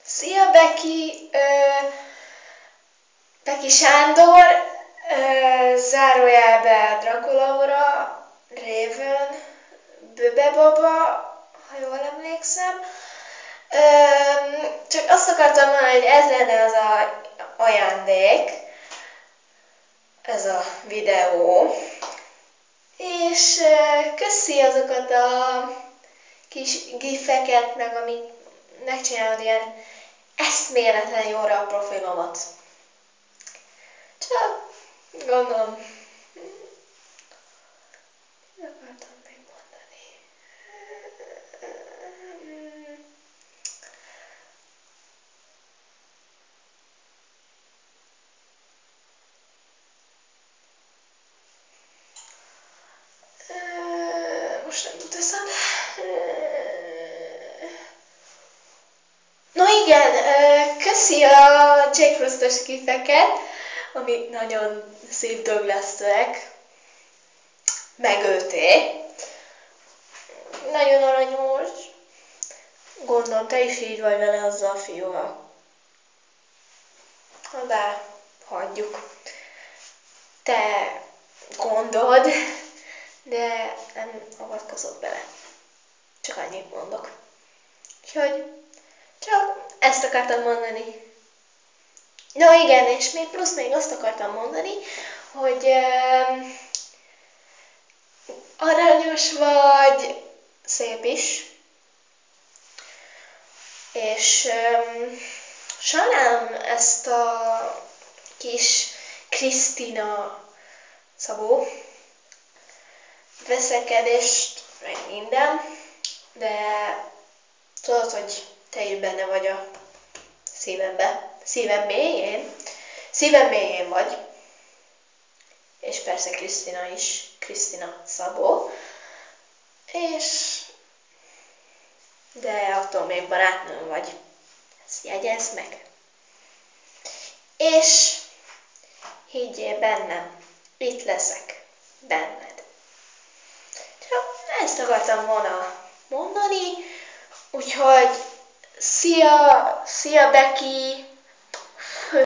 Szia, Beki! Beki Sándor, zárójelbe Dracula ura, Raven, Böbe Baba, ha jól emlékszem. Csak azt akartam mondani, hogy ez lenne az a ajándék, ez a videó. És köszi azokat a kis gifeket, meg amit megcsinálod ilyen eszméletlen jóra a profilomat. Csak gondolom, mit akartam még mondani? Most nem jut eszembe. No igen, köszi a Jack Frost-os gifeket, amik nagyon szép döglesztőek. Megölték. Nagyon aranyos. Gondolom, te is így vagy vele azzal a fiúval. De hagyjuk. Te gondold, de nem avatkozok bele. Csak annyit mondok. Úgyhogy csak ezt akartam mondani. No igen, és még plusz még azt akartam mondani, hogy aranyos vagy, szép is, és sajnálom ezt a kis Krisztina Szabó veszekedést, meg minden, de tudod, hogy te is benne vagy a szívembe, szívem mélyén vagy, és persze Krisztina is, Krisztina Szabó, de attól még barátnőm vagy, ezt jegyezd meg. És higgyél bennem, itt leszek benned. Csak ezt akartam volna mondani, úgyhogy szia Beki!